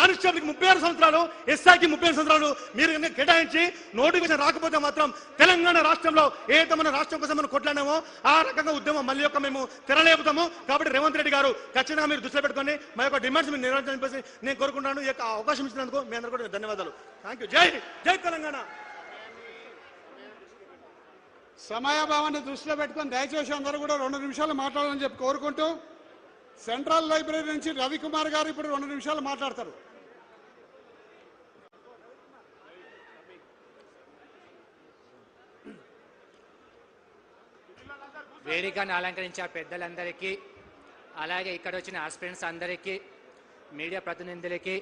కానిస్టేబుల్కి 36 సంవత్సరాలు, ఎస్ఐకి 30 సంవత్సరాలు మీరు కేటాయించి నోటిఫికేషన్ రాకపోతే మాత్రం తెలంగాణ రాష్ట్రంలో ఏదైతే మన రాష్ట్రం కోసం మనం కొట్లాడామో ఆ రకంగా ఉద్యమం మళ్ళీ మేము తెరలేపుతాము. కాబట్టి రేవంత్ రెడ్డి గారు ఖచ్చితంగా మీరు దృష్టిలో పెట్టుకొని మా యొక్క డిమాండ్స్ మీరు నెరవేర్చాలని నేను కోరుకుంటున్నాను. ఈ యొక్క అవకాశం ఇచ్చినందుకు మీ అందరూ కూడా ధన్యవాదాలు. Thank you. జై తెలంగాణ. సమయాభావాన్ని దృష్టిలో పెట్టుకొని దయచేసి అందరూ కూడా 2 నిమిషాలు మాట్లాడాలని చెప్పి కోరుకుంటూ సెంట్రల్ లైబ్రరీ నుంచి రవికుమార్ గారు ఇప్పుడు 2 నిమిషాలు మాట్లాడతారు. వేదికను అలంకరించిన పెద్దలందరికీ, అలాగే ఇక్కడ వచ్చిన ఆస్పిరెంట్స్ అందరికీ, మీడియా ప్రతినిధులకి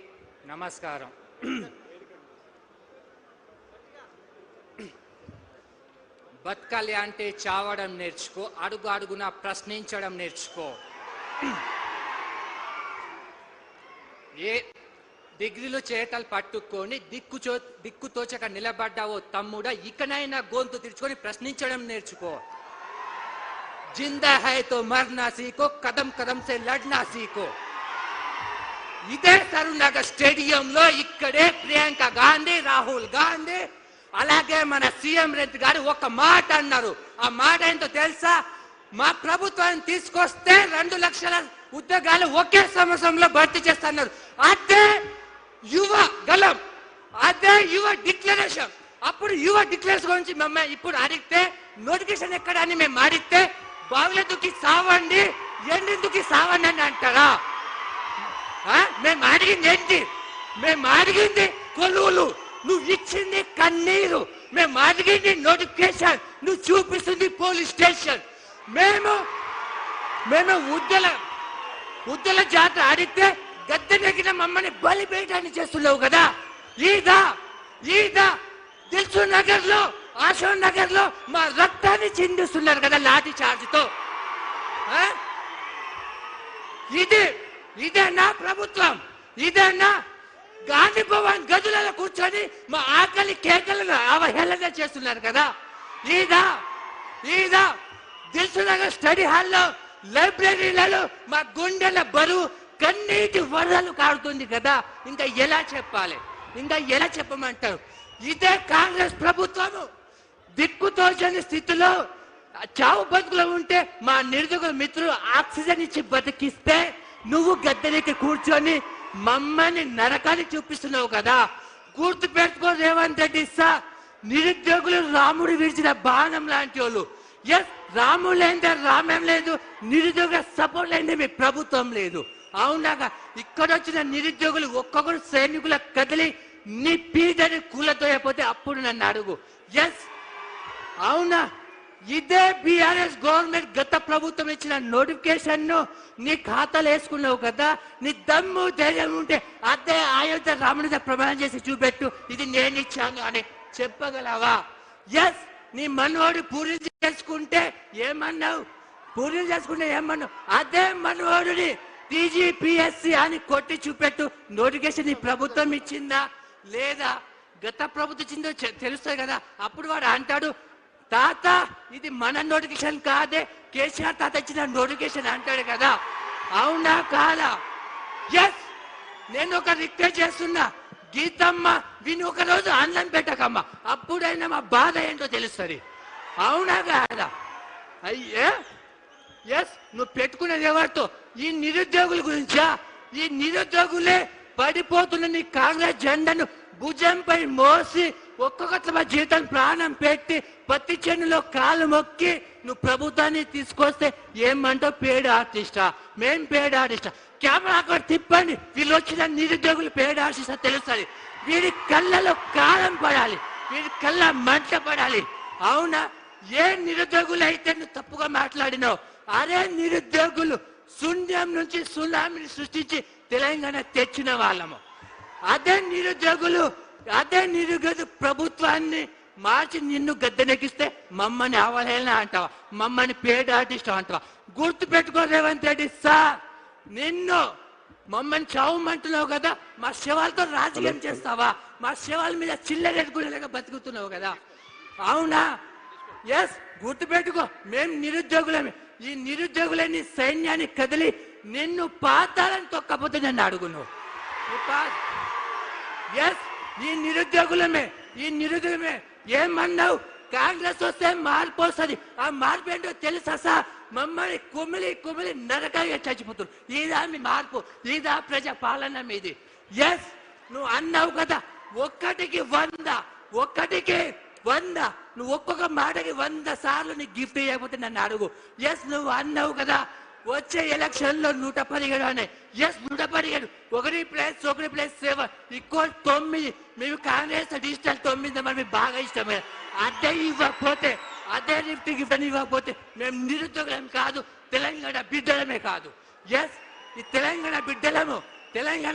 నమస్కారం. బతకాలి అంటే చావడం నేర్చుకో, అడుగు అడుగున ప్రశ్నించడం నేర్చుకో. ఏ డిగ్రీలు చేతలు పట్టుకొని దిక్కుతోచక నిలబడ్డావో తమ్ముడా, ఇకనైనా గొంతు తెరుచుకొని ప్రశ్నించడం నేర్చుకో. జిందా హై తో మర్నా సీకో, కదం కదం సే లడ్నా సీకో. ఇదే సరూనగర్ స్టేడియంలో ఇక్కడే ప్రియాంక గాంధీ, రాహుల్ గాంధీ, అలాగే మన సీఎం రేవంత్ గారు ఒక మాట అన్నారు. ఆ మాట ఏంటో తెలుసా? మా ప్రభుత్వాన్ని తీసుకొస్తే 2 లక్షల ఉద్యోగాలు ఒకే సంవత్సరంలో భర్తీ చేస్తున్నారు. అదే యువ గలం, అదే యువ డిక్లరేషన్. అప్పుడు యువ డిక్లరేషన్ గురించి మమ్మల్ని ఇప్పుడు అడిగితే నోటిఫికేషన్ ఎక్కడ అని మేము అడిగితే బావులెందుకు సావండి, ఎండెందుకు సావండి అని అంటారా? మేము అడిగింది ఏంటి? మేము అడిగింది కొలువులు, నువ్వు ఇచ్చింది కన్నీరు. మేము అడిగింది నోటిఫికేషన్, నువ్వు చూపిస్తుంది పోలీస్ స్టేషన్. మేము ఉద్దల జాతర అడిగితే గద్దె నెగిన మమ్మల్ని బలిపేయటాన్ని చేస్తున్నావు కదా. ఈదా దిల్సు నగర్ లో, ఆశోక్ నగర్ లో మా రక్తాన్ని చిందిస్తున్నారు కదా లాఠీ చార్జ్తో. ఇదేనా ప్రభుత్వం? ఇదేనా? గాంధీ భవన్ గదులలో కూర్చొని మా ఆకలి కేకలను అవహేళన చేస్తున్నారు కదా. ఈదా దిల్సు నగర్ స్టడీ హాల్లో, లైబ్రరీలలో మా గుండెల బరువు కన్నీటి వరదలు కాడుతుంది కదా. ఇంకా ఎలా చెప్పాలి? ఇంకా ఎలా చెప్పమంటారు? ఇదే కాంగ్రెస్ ప్రభుత్వము దిక్కుతోచని స్థితిలో చావు బతుకులో ఉంటే మా నిరుద్యోగ మిత్రులు ఆక్సిజన్ ఇచ్చి బతికిస్తే నువ్వు గద్దెనికి కూర్చొని మమ్మల్ని నరకాన్ని చూపిస్తున్నావు కదా. గుర్తు పెట్టుకో రేవంత్ రెడ్డి సార్, నిరుద్యోగులు రాముడు విడిచిన బాణం లాంటి వాళ్ళు. ఎస్, రాముడు లేదే రామేం లేదు, నిరుద్యోగ సపోర్ట్ లేదే మీ ప్రభుత్వం లేదు. అవునాగా ఇక్కడ వచ్చిన నిరుద్యోగులు ఒక్కొక్కరు సైనికుల కదిలి నీ పీదని కూలతోయపోతే అప్పుడు నన్ను అడుగు. ఎస్, అవునా? ఇదే బీఆర్ఎస్ గవర్నమెంట్ గత ప్రభుత్వం ఇచ్చిన నోటిఫికేషన్ ను నీ ఖాతాలు వేసుకున్నావు కదా. నీ దమ్ము ధైర్యం ఉంటే అదే అయోధ్య రాముడితో ప్రమాణం చేసి చూపెట్టు, ఇది నేను ఇచ్చాను అని చెప్పగలవా? ఎస్, నీ మనవాడు పూరీలు చేసుకుంటే ఏమన్నావు? పూరీలు చేసుకుంటే ఏమన్నావు? అదే మనవాడుని టీజీపీఎస్సీ అని కొట్టి చూపెట్టు. నోటిఫికేషన్ ఈ ప్రభుత్వం ఇచ్చిందా లేదా? గత ప్రభుత్వం ఇచ్చిందో తెలుస్తుంది కదా. అప్పుడు వాడు అంటాడు, తాత ఇది మన నోటిఫికేషన్ కాదే, కేసీఆర్ తాత ఇచ్చిన నోటిఫికేషన్ అంటాడు కదా. అవునా కాదా? ఎస్, నేను ఒక రిక్వెస్ట్ చేస్తున్నా, గీతమ్మ విని ఒక రోజు అన్నం పెట్టకమ్మా, అప్పుడైనా మా బాధ ఏంటో తెలుస్తుంది. అవునా కాదా? అయ్యే ఎస్, నువ్వు పెట్టుకునేది ఎవరితో? ఈ నిరుద్యోగుల గురించా? ఈ నిరుద్యోగులే పడిపోతున్న నీ కాంగ్రెస్ జెండాను భుజంపై మోసి ఒక్కొక్క జీవితం ప్రాణం పెట్టి పత్తి చేనులో కాలు మొక్కి నువ్వు ప్రభుత్వాన్ని తీసుకొస్తే ఏమంటావు? పేడ ఆర్టిస్టా? మేం పేడ ఆర్టిస్టా? కెమెరా అక్కడ తిప్పండి, వీళ్ళు వచ్చిన నిరుద్యోగులు పేడ ఆర్టిస్టా తెలుస్తుంది. వీడి కళ్ళలో కాలం పడాలి, వీడి కళ్ళ మంట పడాలి. అవునా? ఏ నిరుద్యోగులు అయితే నువ్వు తప్పుగా మాట్లాడినావు, అదే నిరుద్యోగులు శూన్యం నుంచి సునామీని సృష్టించి తెలంగాణ తెచ్చిన వాళ్ళము. అదే నిరుద్యోగులు, అదే నిరుద్యోగ ప్రభుత్వాన్ని మార్చి నిన్ను గద్దెనెక్కిస్తే మమ్మల్ని అవహేళన అంటావా? మమ్మల్ని పేడ ఆర్టిస్ట్ అంటావా? గుర్తు పెట్టుకో రేవంత్ రెడ్డి సార్, నిన్ను మమ్మల్ని చావమంటున్నావు కదా, మా శవాలతో రాజకీయం చేస్తావా? మా శవాల మీద చిల్లరెట్టుకునేలాగా బతుకుతున్నావు కదా. అవునా? ఎస్, గుర్తు పెట్టుకో, మేము నిరుద్యోగులమే. ఈ నిరుద్యోగులని సైన్యాన్ని కదిలి నిన్ను పాతాలని తొక్కపోతే నన్ను అడుగు. నువ్వు ఎస్ ఈ నిరుద్యోగులమే ఏమన్నావు? కాంగ్రెస్ వస్తే మార్పు వస్తుంది. ఆ మార్పు ఏంటో తెలుసా సార్? మమ్మల్ని కుమిలి నరకంగా చచ్చిపోతున్నారు. ఇదా మీ మార్పు? ఇదా ప్రజా పాలన మీది? ఎస్ నువ్వు అన్నావు కదా, ఒక్కటికి 100 నువ్వు ఒక్కొక్క మాటకి 100 సార్లు నీకు గిఫ్ట్ ఇవ్వకపోతే నన్ను అడుగు. ఎస్ నువ్వు అన్నావు కదా వచ్చే ఎలక్షన్ లో 117 అనే. ఎస్ 117 1+7 = 9. మేము కాంగ్రెస్ డిజిటల్ 9 మరి మీకు బాగా ఇష్టమే. అదే ఇవ్వకపోతే, అదే గిఫ్ట్ అని ఇవ్వకపోతే మేము నిరుద్యోగులం కాదు, తెలంగాణ బిడ్డలమే కాదు. ఎస్ ఈ తెలంగాణ బిడ్డలము. తెలంగాణ